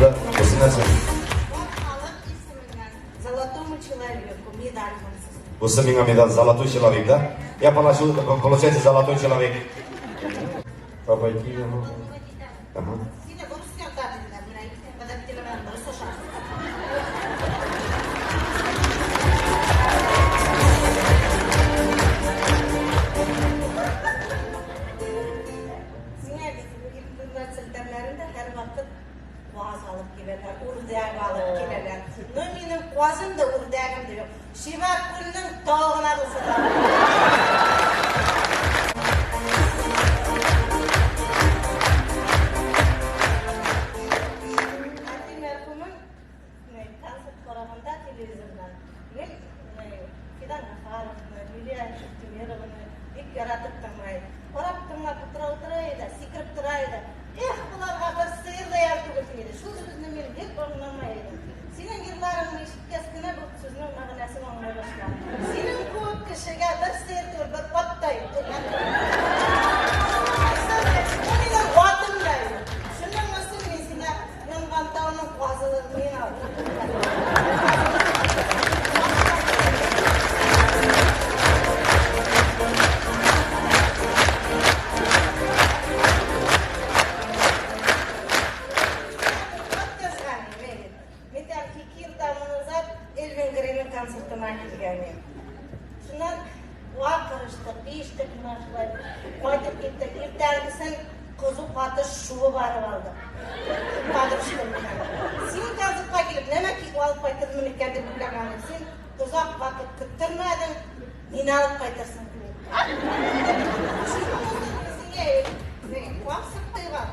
Да, посинаться. Золотому человеку медаль. Você me dá золотой человек, да? Я получил, получается, золотой человек. Пойти, ага. Но менің қуазым да ұрдағым да жоқ. Шивар күннің тауығына қылсыда. Әти мәрхумын концерт қарағанда телевизордан мен Фидан Ғафаровны, Юлия Шахтемированы бек яратып тыңдайды. Қарап тыңдап отырайды, секіріп тұрайды. Бұларға бір сиырдай арту келеді. Шу сөзіне мен бек орындамайды. Senin yılların işitkesine bu sözünün mağanasını anlamaya başlar. Senin bu kişiye bir seyirtir, bir battayım. Onunla vatımdayım. Şunun nasıl nesine yangan tağının kuazılığını yine aldım. Şundan var karıştık, değiştik maaşlar, koyduk gittik, irtelisin kuzu patı şubu barı aldı. Kadırıştım. Sen kazıkla gelip, demek ki alıp kaytırdın mı kendi bilemedim. Sen uzak vakit kıttırmadın, yine alıp kaytırsın. Sen kuak sıktığı var.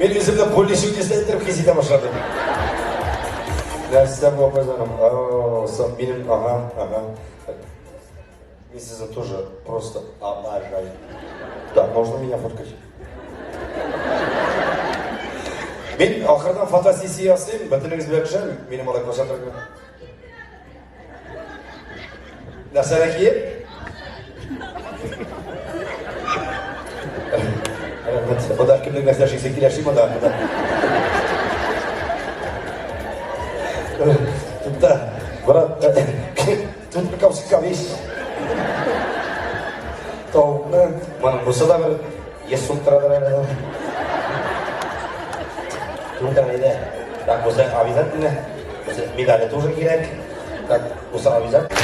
Ben yüzümde polisi ünitesine kesite başladım. Dersten bu опознанным. Benim, ага. Я sizi тоже просто обожаю. Да, можно меня фоткать? Ben ақырдан фотосессия жасаймын, бітіріңіз бәкшім, менің алай қошатырға. Нәрсәлі киіп? Бұда кімнің нәрсе жексен келеші мұда? Тут, брат, тут бір капсыққа бейш. Тауына, мұның бұсы да бір ес сұқтырадыр әлі. Тут әлі. Так, бұсы обязательно. Медали тоже керек. Так, бұсы обязательно.